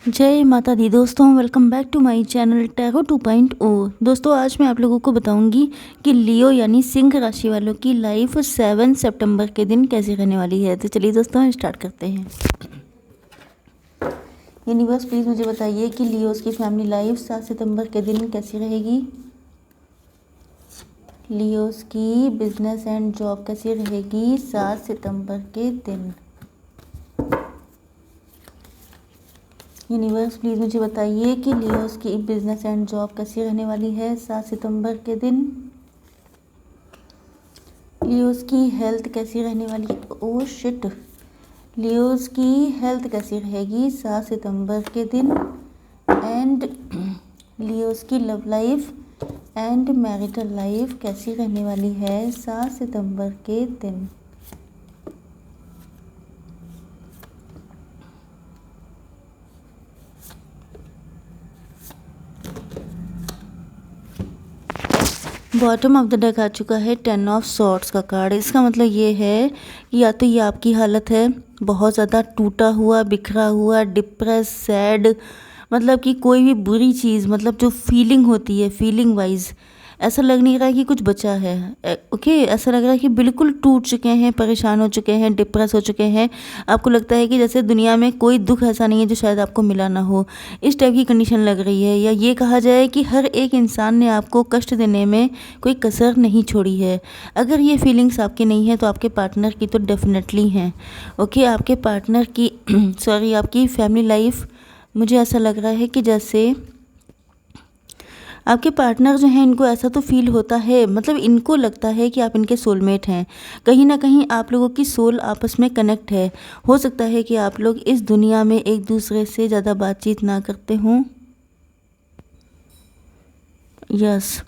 जय माता दी दोस्तों, welcome back to my channel tarot 2.0। दोस्तों आज मैं आप लोगों को बताऊंगी कि लियो यानी सिंह राशि वालों की लाइफ 7 सितंबर के दिन कैसे रहने वाली है। तो चलिए दोस्तों स्टार्ट करते हैं। यूनिवर्स प्लीज़ मुझे बताइए कि लियोस की फैमिली लाइफ 7 सितंबर के दिन कैसी रहेगी। लियोस की बिजनेस एंड जॉब कैसी रहेगी 7 सितंबर के दिन। यूनिवर्स प्लीज़ मुझे बताइए कि लियोस की बिजनेस एंड जॉब कैसी रहने वाली है 7 सितंबर के दिन। लियोस की हेल्थ कैसी रहने वाली है। Oh shit. लियोस की हेल्थ कैसी रहेगी 7 सितंबर के दिन। एंड लियोस की love life and marital life कैसी रहने वाली है 7 सितंबर के दिन। बॉटम ऑफ द डेक आ चुका है 10 ऑफ सॉर्ड्स का कार्ड। इसका मतलब ये है कि या तो ये आपकी हालत है बहुत ज़्यादा टूटा हुआ, बिखरा हुआ, डिप्रेस, सैड, मतलब कि कोई भी बुरी चीज़, मतलब जो फीलिंग होती है फीलिंग वाइज ऐसा लग नहीं रहा है कि कुछ बचा है। ओके, ऐसा लग रहा है कि बिल्कुल टूट चुके हैं, परेशान हो चुके हैं, डिप्रेस हो चुके हैं। आपको लगता है कि जैसे दुनिया में कोई दुख ऐसा नहीं है जो शायद आपको मिला ना हो, इस टाइप की कंडीशन लग रही है। या ये कहा जाए कि हर एक इंसान ने आपको कष्ट देने में कोई कसर नहीं छोड़ी है। अगर ये फीलिंग्स आपकी नहीं है तो आपके पार्टनर की तो डेफिनेटली हैं। ओके, आपके पार्टनर की सॉरी आपकी फैमिली लाइफ, मुझे ऐसा लग रहा है कि जैसे आपके पार्टनर जो हैं इनको ऐसा तो फील होता है, मतलब इनको लगता है कि आप इनके सोलमेट हैं। कहीं ना कहीं आप लोगों की सोल आपस में कनेक्ट है। हो सकता है कि आप लोग इस दुनिया में एक दूसरे से ज़्यादा बातचीत ना करते हों। यस,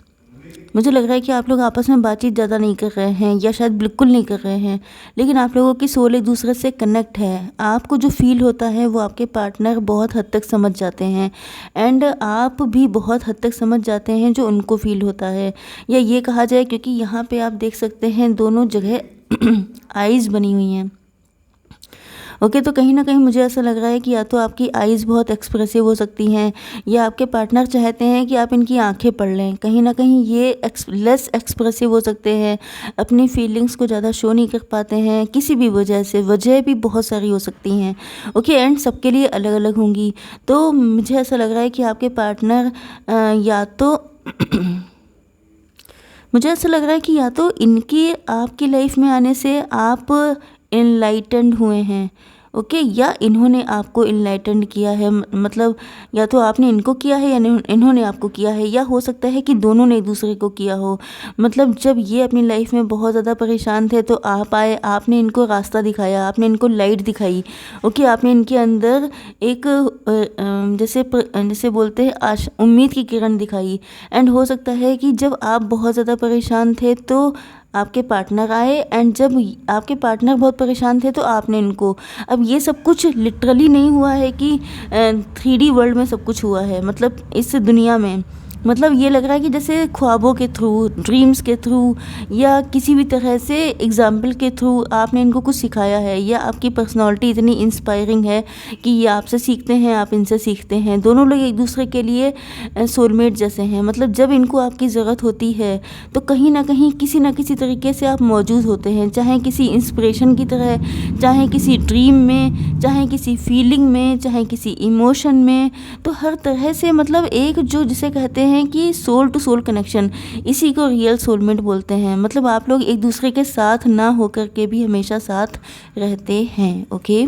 मुझे लग रहा है कि आप लोग आपस में बातचीत ज़्यादा नहीं कर रहे हैं या शायद बिल्कुल नहीं कर रहे हैं, लेकिन आप लोगों की सोल एक दूसरे से कनेक्ट है। आपको जो फील होता है वो आपके पार्टनर बहुत हद तक समझ जाते हैं एंड आप भी बहुत हद तक समझ जाते हैं जो उनको फील होता है। या ये कहा जाए, क्योंकि यहाँ पे आप देख सकते हैं दोनों जगह आइज़ बनी हुई हैं। ओके, तो कहीं ना कहीं मुझे ऐसा लग रहा है कि या तो आपकी आइज़ बहुत एक्सप्रेसिव हो सकती हैं या आपके पार्टनर चाहते हैं कि आप इनकी आंखें पढ़ लें। कहीं ना कहीं ये लेस एक्सप्रेसिव हो सकते हैं, अपनी फीलिंग्स को ज़्यादा शो नहीं कर पाते हैं किसी भी वजह से। वजह भी बहुत सारी हो सकती हैं। ओके, एंड सबके लिए अलग अलग होंगी। तो मुझे ऐसा लग रहा है कि आपके पार्टनर या तो मुझे ऐसा लग रहा है कि या तो इनकी आपकी लाइफ में आने से आप इनलाइटेंड हुए हैं। ओके, या इन्होंने आपको इनलाइटेंड किया है, मतलब या तो आपने इनको किया है या इन्होंने आपको किया है, या हो सकता है कि दोनों ने एक दूसरे को किया हो। मतलब जब ये अपनी लाइफ में बहुत ज़्यादा परेशान थे तो आप आए, आपने इनको रास्ता दिखाया, आपने इनको लाइट दिखाई। ओके, आपने इनके अंदर एक जैसे बोलते हैं उम्मीद की किरण दिखाई। एंड हो सकता है कि जब आप बहुत ज़्यादा परेशान थे तो आपके पार्टनर आए, एंड जब आपके पार्टनर बहुत परेशान थे तो आपने इनको। अब ये सब कुछ लिटरली नहीं हुआ है कि 3D वर्ल्ड में सब कुछ हुआ है, मतलब इस दुनिया में, मतलब ये लग रहा है कि जैसे ख्वाबों के थ्रू, ड्रीम्स के थ्रू, या किसी भी तरह से एग्जाम्पल के थ्रू आपने इनको कुछ सिखाया है, या आपकी पर्सनालिटी इतनी इंस्पायरिंग है कि ये आपसे सीखते हैं, आप इनसे सीखते हैं। दोनों लोग एक दूसरे के लिए सोलमेट जैसे हैं। मतलब जब इनको आपकी ज़रूरत होती है तो कहीं ना कहीं किसी ना किसी तरीके से आप मौजूद होते हैं, चाहे किसी इंस्पिरेशन की तरह, चाहे किसी ड्रीम में, चाहे किसी फीलिंग में, चाहे किसी इमोशन में। तो हर तरह से, मतलब एक जो जिसे कहते हैं कि सोल टू सोल कनेक्शन, इसी को रियल सोलमेट बोलते हैं। मतलब आप लोग एक दूसरे के साथ ना होकर के भी हमेशा साथ रहते हैं। ओके,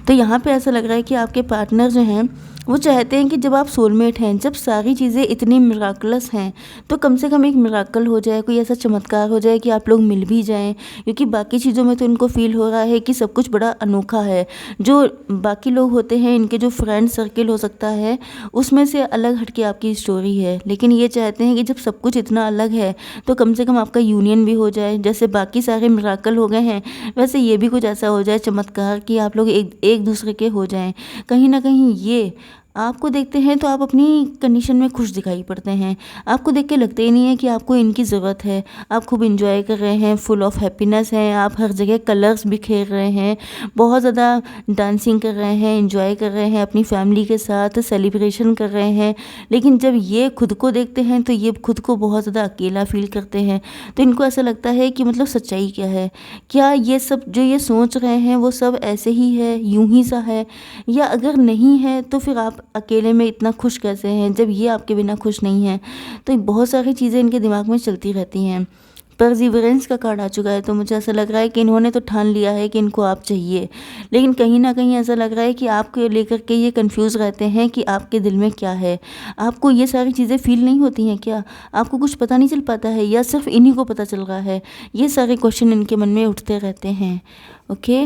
तो यहाँ पे ऐसा लग रहा है कि आपके पार्टनर जो हैं वो चाहते हैं कि जब आप सोलमेट हैं, जब सारी चीज़ें इतनी मिराकलस हैं, तो कम से कम एक मिराकल हो जाए, कोई ऐसा चमत्कार हो जाए कि आप लोग मिल भी जाएं। क्योंकि बाकी चीज़ों में तो इनको फील हो रहा है कि सब कुछ बड़ा अनोखा है। जो बाकी लोग होते हैं, इनके जो फ्रेंड सर्किल हो सकता है, उसमें से अलग हटके आपकी स्टोरी है। लेकिन ये चाहते हैं कि जब सब कुछ इतना अलग है तो कम से कम आपका यूनियन भी हो जाए। जैसे बाकी सारे मिराकल हो गए हैं, वैसे ये भी कुछ ऐसा हो जाए चमत्कार कि आप लोग एक दूसरे के हो जाएं। कहीं ना कहीं ये आपको देखते हैं तो आप अपनी कंडीशन में खुश दिखाई पड़ते हैं। आपको देख के लगता ही नहीं है कि आपको इनकी ज़रूरत है। आप खूब एंजॉय कर रहे हैं, फुल ऑफ हैप्पीनेस हैं, आप हर जगह कलर्स बिखेर रहे हैं, बहुत ज़्यादा डांसिंग कर रहे हैं, एंजॉय कर रहे हैं, अपनी फैमिली के साथ सेलिब्रेशन कर रहे हैं। लेकिन जब ये खुद को देखते हैं तो ये खुद को बहुत ज़्यादा अकेला फ़ील करते हैं। तो इनको ऐसा लगता है कि मतलब सच्चाई क्या है? क्या ये सब जो ये सोच रहे हैं वो सब ऐसे ही है, यूँ ही सा है? या अगर नहीं है तो फिर आप अकेले में इतना खुश कैसे हैं जब ये आपके बिना खुश नहीं हैं? तो बहुत सारी चीज़ें इनके दिमाग में चलती रहती हैं। परसिवरेंस का कार्ड आ चुका है, तो मुझे ऐसा लग रहा है कि इन्होंने तो ठान लिया है कि इनको आप चाहिए। लेकिन कहीं न कहीं ऐसा लग रहा है कि आपको लेकर के ये कन्फ्यूज़ रहते हैं कि आपके दिल में क्या है? आपको ये सारी चीज़ें फ़ील नहीं होती हैं क्या? आपको कुछ पता नहीं चल पाता है या सिर्फ़ इन्हीं को पता चल रहा है? ये सारे क्वेश्चन इनके मन में उठते रहते हैं। ओके?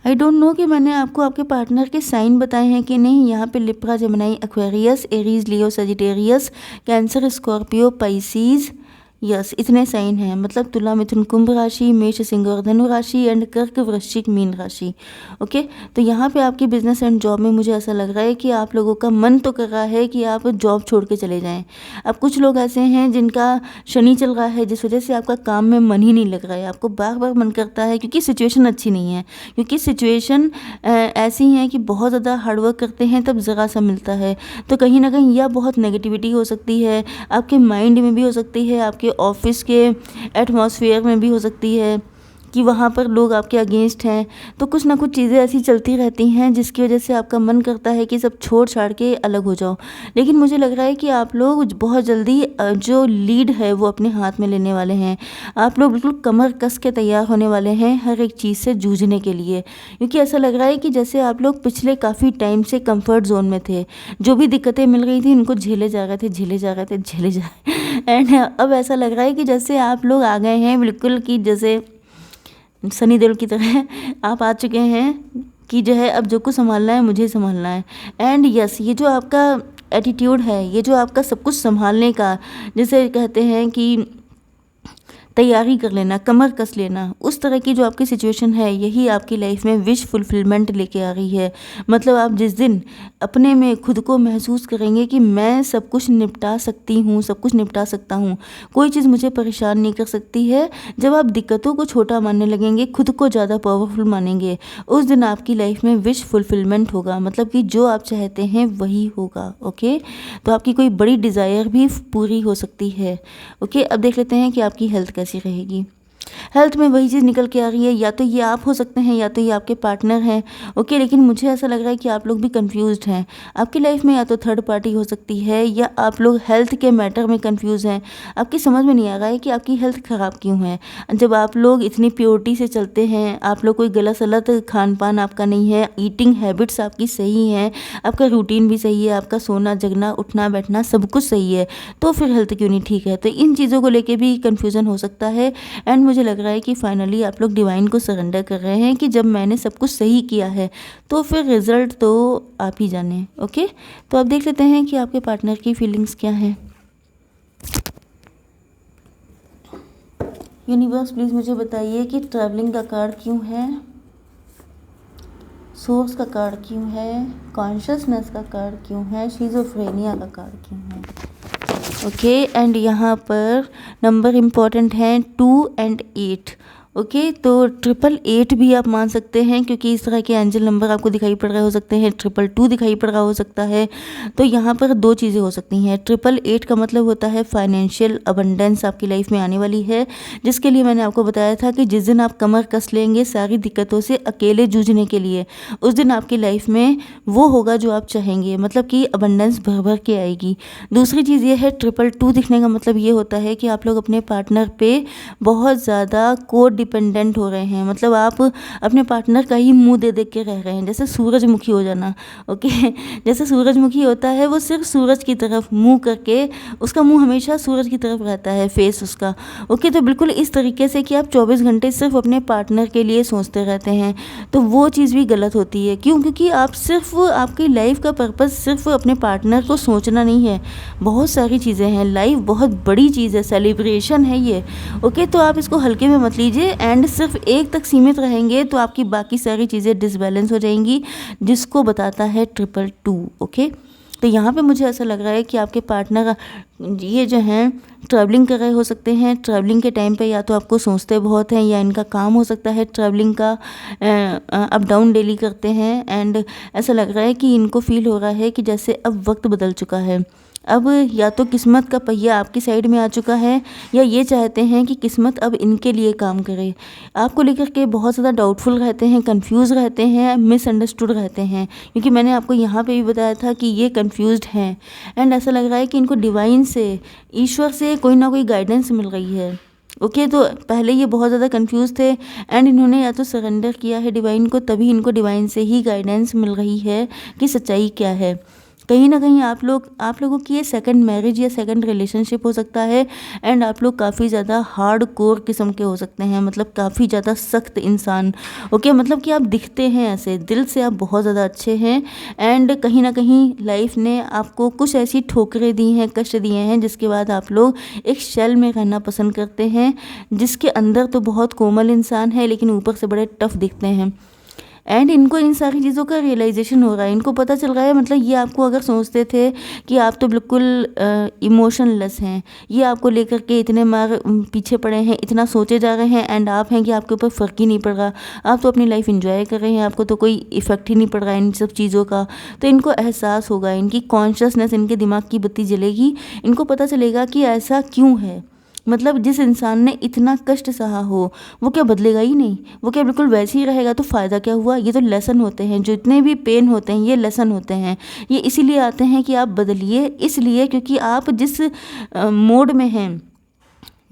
आई डोंट नो कि मैंने आपको आपके पार्टनर के साइन बताए हैं कि नहीं। यहाँ पे Libra, Gemini, Aquarius, Aries, Leo, Sagittarius, Cancer, Scorpio, Pisces, yes इतने साइन हैं। मतलब तुला, मिथुन, कुंभ राशि, मेष, सिंह और धनु राशि एंड कर्क, वृश्चिक, मीन राशि। ओके, तो यहाँ पे आपकी बिजनेस एंड जॉब में मुझे ऐसा लग रहा है कि आप लोगों का मन तो कर रहा है कि आप जॉब छोड़ के चले जाएं। अब कुछ लोग ऐसे हैं जिनका शनि चल रहा है, जिस वजह से आपका काम में मन ही नहीं लग रहा है। आपको बार बार मन करता है क्योंकि सिचुएशन अच्छी नहीं है, क्योंकि सिचुएशन ऐसी है कि बहुत ज़्यादा हार्डवर्क करते हैं तब ज़रा सा मिलता है। तो कहीं ना कहीं यह बहुत नेगेटिविटी हो सकती है, आपके माइंड में भी हो सकती है, आपके ऑफिस के एटमॉस्फेयर में भी हो सकती है कि वहाँ पर लोग आपके अगेंस्ट हैं। तो कुछ ना कुछ चीज़ें ऐसी चलती रहती हैं जिसकी वजह से आपका मन करता है कि सब छोड़ छाड़ के अलग हो जाओ। लेकिन मुझे लग रहा है कि आप लोग बहुत जल्दी जो लीड है वो अपने हाथ में लेने वाले हैं। आप लोग बिल्कुल कमर कस के तैयार होने वाले हैं हर एक चीज़ से जूझने के लिए, क्योंकि ऐसा लग रहा है कि जैसे आप लोग पिछले काफ़ी टाइम से कंफर्ट जोन में थे। जो भी दिक्कतें मिल रही थी उनको झेले जा रहे थे, झेले जा रहे थे, झेले जा एंड अब ऐसा लग रहा है कि जैसे आप लोग आ गए हैं बिल्कुल कि जैसे सनी देओल की तरह आप आ चुके हैं कि जो है अब जो कुछ संभालना है मुझे संभालना है। एंड यस, ये जो आपका एटीट्यूड है, ये जो आपका सब कुछ संभालने का, जैसे कहते हैं कि तैयारी कर लेना, कमर कस लेना, उस तरह की जो आपकी सिचुएशन है यही आपकी लाइफ में विश फुलफिलमेंट लेके आ रही है। मतलब आप जिस दिन अपने में खुद को महसूस करेंगे कि मैं सब कुछ निपटा सकती हूँ, सब कुछ निपटा सकता हूँ, कोई चीज़ मुझे परेशान नहीं कर सकती है, जब आप दिक्कतों को छोटा मानने लगेंगे, खुद को ज़्यादा पावरफुल मानेंगे, उस दिन आपकी लाइफ में विश फुलफिलमेंट होगा। मतलब कि जो आप चाहते हैं वही होगा। ओके, तो आपकी कोई बड़ी डिज़ायर भी पूरी हो सकती है। ओके, अब देख लेते हैं कि आपकी हेल्थ कैसी रहेगी। हेल्थ में वही चीज़ निकल के आ रही है, या तो ये आप हो सकते हैं या तो ये आपके पार्टनर हैं। ओके, लेकिन मुझे ऐसा लग रहा है कि आप लोग भी कंफ्यूज्ड हैं। आपकी लाइफ में या तो थर्ड पार्टी हो सकती है या आप लोग हेल्थ के मैटर में कंफ्यूज हैं। आपकी समझ में नहीं आ रहा है कि आपकी हेल्थ ख़राब क्यों है। जब आप लोग इतनी प्योरिटी से चलते हैं, आप लोग कोई गलत सलत खान पान आपका नहीं है, ईटिंग हैबिट्स आपकी सही हैं, आपका रूटीन भी सही है, आपका सोना जगना उठना बैठना सब कुछ सही है, तो फिर हेल्थ क्यों नहीं ठीक है। तो इन चीज़ों को लेके भी कन्फ्यूज़न हो सकता है। एंड मुझे लग रहा है कि फाइनली आप लोग डिवाइन को सरेंडर कर रहे हैं कि जब मैंने सब कुछ सही किया है तो फिर रिजल्ट तो आप ही जाने। ओके, तो अब देख लेते हैं कि आपके पार्टनर की फीलिंग्स क्या हैं। यूनिवर्स प्लीज़ मुझे बताइए कि ट्रैवलिंग का कार्ड क्यों है, सोर्स का कार्ड क्यों है, कॉन्शियसनेस का कार्ड क्यों है, शिज़ोफ्रेनिया का कार्ड क्यों है। ओके, एंड यहाँ पर नंबर इम्पॉर्टेंट हैं 2 and 8। ओके, तो 888 भी आप मान सकते हैं क्योंकि इस तरह के एंजल नंबर आपको दिखाई पड़ रहे हो सकते हैं। 222 दिखाई पड़ रहा हो सकता है। तो यहाँ पर दो चीज़ें हो सकती हैं। 888 का मतलब होता है फाइनेंशियल अबंडेंस आपकी लाइफ में आने वाली है, जिसके लिए मैंने आपको बताया था कि जिस दिन आप कमर कस लेंगे सारी दिक्कतों से अकेले जूझने के लिए, उस दिन आपकी लाइफ में वो होगा जो आप चाहेंगे, मतलब कि अबंडेंस भर भर के आएगी। दूसरी चीज़ ये है 222 दिखने का मतलब ये होता है कि आप लोग अपने पार्टनर पे बहुत ज़्यादा को डिपेंडेंट हो रहे हैं। मतलब आप अपने पार्टनर का ही मुंह दे के रह रहे हैं, जैसे सूरजमुखी हो जाना। ओके, जैसे सूरजमुखी होता है वो सिर्फ सूरज की तरफ मुंह करके, उसका मुंह हमेशा सूरज की तरफ रहता है, फेस उसका। ओके, तो बिल्कुल इस तरीके से कि आप 24 घंटे सिर्फ अपने पार्टनर के लिए सोचते रहते हैं, तो वो चीज़ भी गलत होती है। क्यों? क्योंकि आप सिर्फ, आपकी लाइफ का पर्पस सिर्फ अपने पार्टनर को सोचना नहीं है, बहुत सारी चीज़ें हैं। लाइफ बहुत बड़ी चीज़ है, सेलिब्रेशन है ये। ओके, तो आप इसको हल्के में मत लीजिए, एंड सिर्फ एक तक सीमित रहेंगे तो आपकी बाकी सारी चीज़ें डिसबैलेंस हो जाएंगी, जिसको बताता है 222। ओके, तो यहाँ पे मुझे ऐसा लग रहा है कि आपके पार्टनर ये जो हैं ट्रैवलिंग कर रहे हो सकते हैं। ट्रैवलिंग के टाइम पे या तो आपको सोचते बहुत हैं, या इनका काम हो सकता है ट्रैवलिंग का, अप डाउन डेली करते हैं। एंड ऐसा लग रहा है कि इनको फील हो रहा है कि जैसे अब वक्त बदल चुका है, अब या तो किस्मत का पहिया आपकी साइड में आ चुका है, या ये चाहते हैं कि किस्मत अब इनके लिए काम करे। आपको लेकर के बहुत ज़्यादा डाउटफुल रहते हैं, कंफ्यूज रहते हैं, मिसअंडरस्टूड रहते हैं, क्योंकि मैंने आपको यहाँ पे भी बताया था कि ये कंफ्यूज्ड हैं। एंड ऐसा लग रहा है कि इनको डिवाइन से, ईश्वर से कोई ना कोई गाइडेंस मिल रही है। ओके, तो पहले ये बहुत ज़्यादा कंफ्यूज थे एंड इन्होंने या तो सरेंडर किया है डिवाइन को, तभी इनको डिवाइन से ही गाइडेंस मिल रही है कि सच्चाई क्या है। कहीं ना कहीं आप लोगों की ये सेकंड मैरिज या सेकंड रिलेशनशिप हो सकता है। एंड आप लोग काफ़ी ज़्यादा हार्ड कोर किस्म के हो सकते हैं, मतलब काफ़ी ज़्यादा सख्त इंसान। ओके, मतलब कि आप दिखते हैं ऐसे, दिल से आप बहुत ज़्यादा अच्छे हैं। एंड कहीं ना कहीं लाइफ ने आपको कुछ ऐसी ठोकरें दी हैं, कष्ट दिए हैं, जिसके बाद आप लोग एक शेल में रहना पसंद करते हैं, जिसके अंदर तो बहुत कोमल इंसान है लेकिन ऊपर से बड़े टफ दिखते हैं। एंड इनको इन सारी चीज़ों का रियलाइजेशन हो रहा है, इनको पता चल रहा है, मतलब ये आपको अगर सोचते थे कि आप तो बिल्कुल इमोशनलेस हैं, ये आपको लेकर के इतने मार पीछे पड़े हैं, इतना सोचे जा रहे हैं, एंड आप हैं कि आपके ऊपर फ़र्क ही नहीं पड़ रहा, आप तो अपनी लाइफ एंजॉय कर रहे हैं, आपको तो कोई इफ़ेक्ट ही नहीं पड़ रहा है इन सब चीज़ों का। तो इनको एहसास होगा, इनकी कॉन्शियसनेस, इनके दिमाग की बत्ती जलेगी, इनको पता चलेगा कि ऐसा क्यों है। मतलब जिस इंसान ने इतना कष्ट सहा हो वो क्या बदलेगा ही नहीं, वो क्या बिल्कुल वैसे ही रहेगा, तो फ़ायदा क्या हुआ। ये तो लेसन होते हैं, जो इतने भी पेन होते हैं ये लेसन होते हैं। ये इसीलिए आते हैं कि आप बदलिए, इसलिए क्योंकि आप जिस मोड में हैं,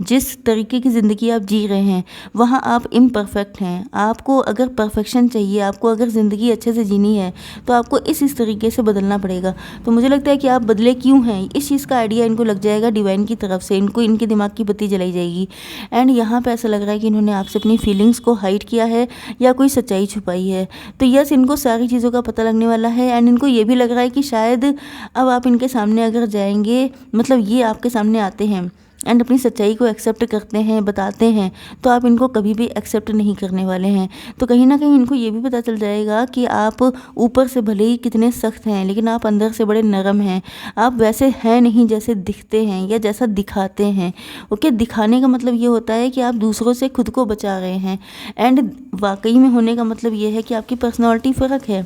जिस तरीके की ज़िंदगी आप जी रहे हैं, वहाँ आप इम्परफेक्ट हैं। आपको अगर परफेक्शन चाहिए, आपको अगर ज़िंदगी अच्छे से जीनी है, तो आपको इस तरीके से बदलना पड़ेगा। तो मुझे लगता है कि आप बदले क्यों हैं, इस चीज़ का आइडिया इनको लग जाएगा डिवाइन की तरफ से, इनको इनके दिमाग की बत्ती जलाई जाएगी। एंड यहाँ पे ऐसा लग रहा है कि इन्होंने आपसे अपनी फीलिंग्स को हाइड किया है या कोई सच्चाई छुपाई है। तो यस, इनको सारी चीज़ों का पता लगने वाला है। एंड इनको ये भी लग रहा है कि शायद अब आप इनके सामने अगर जाएंगे, मतलब ये आपके सामने आते हैं एंड अपनी सच्चाई को एक्सेप्ट करते हैं, बताते हैं, तो आप इनको कभी भी एक्सेप्ट नहीं करने वाले हैं। तो कहीं ना कहीं इनको ये भी पता चल जाएगा कि आप ऊपर से भले ही कितने सख्त हैं, लेकिन आप अंदर से बड़े नरम हैं। आप वैसे हैं नहीं जैसे दिखते हैं या जैसा दिखाते हैं। ओके, दिखाने का मतलब ये होता है कि आप दूसरों से खुद को बचा रहे हैं, एंड वाकई में होने का मतलब ये है कि आपकी पर्सनैलिटी फ़र्क है।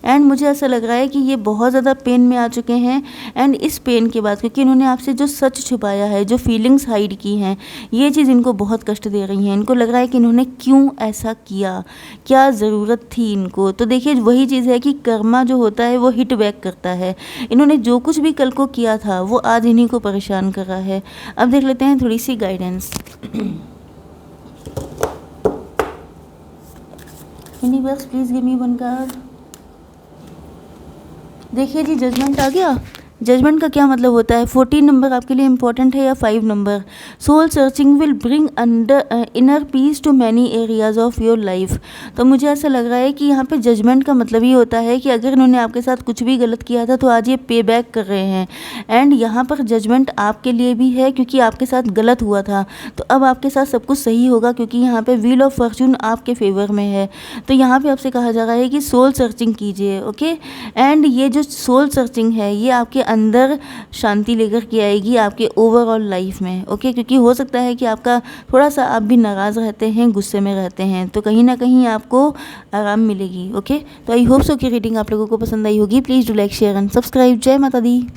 एंड मुझे ऐसा लग रहा है कि ये बहुत ज़्यादा पेन में आ चुके हैं। एंड इस पेन के बाद, क्योंकि इन्होंने आपसे जो सच छुपाया है, जो फीलिंग्स हाइड की हैं, ये चीज़ इनको बहुत कष्ट दे रही है। इनको लग रहा है कि इन्होंने क्यों ऐसा किया, क्या ज़रूरत थी इनको। तो देखिए, वही चीज़ है कि कर्मा जो होता है वो हिट बैक करता है। इन्होंने जो कुछ भी कल को किया था वो आज इन्हीं को परेशान कर रहा है। अब देख लेते हैं थोड़ी सी guidance. Universe please give me one card. देखिए जी, जजमेंट आ गया। जजमेंट का क्या मतलब होता है, 14 नंबर आपके लिए इंपॉर्टेंट है या 5 number. Soul searching will bring under inner peace to many areas of your life. तो मुझे ऐसा लग रहा है कि यहाँ पे जजमेंट का मतलब ये होता है कि अगर इन्होंने आपके साथ कुछ भी गलत किया था तो आज ये पे बैक कर रहे हैं। एंड यहाँ पर जजमेंट आपके लिए भी है, क्योंकि आपके साथ गलत हुआ था, तो अब आपके साथ सब कुछ सही होगा, क्योंकि यहाँ पे व्हील ऑफ फॉर्चून आपके फेवर में है। तो यहाँ पे आपसे कहा जा रहा है कि सोल सर्चिंग कीजिए। ओके, एंड ये जो सोल सर्चिंग है ये आपके अंदर शांति लेकर के आएगी आपके ओवरऑल लाइफ में। ओके, क्योंकि हो सकता है कि आपका थोड़ा सा आप भी नाराज़ रहते हैं, गुस्से में रहते हैं, तो कहीं ना कहीं आपको आराम मिलेगी। ओके, तो आई होप सो कि रीडिंग आप लोगों को पसंद आई होगी। Please do like, share and subscribe. जय माता दी।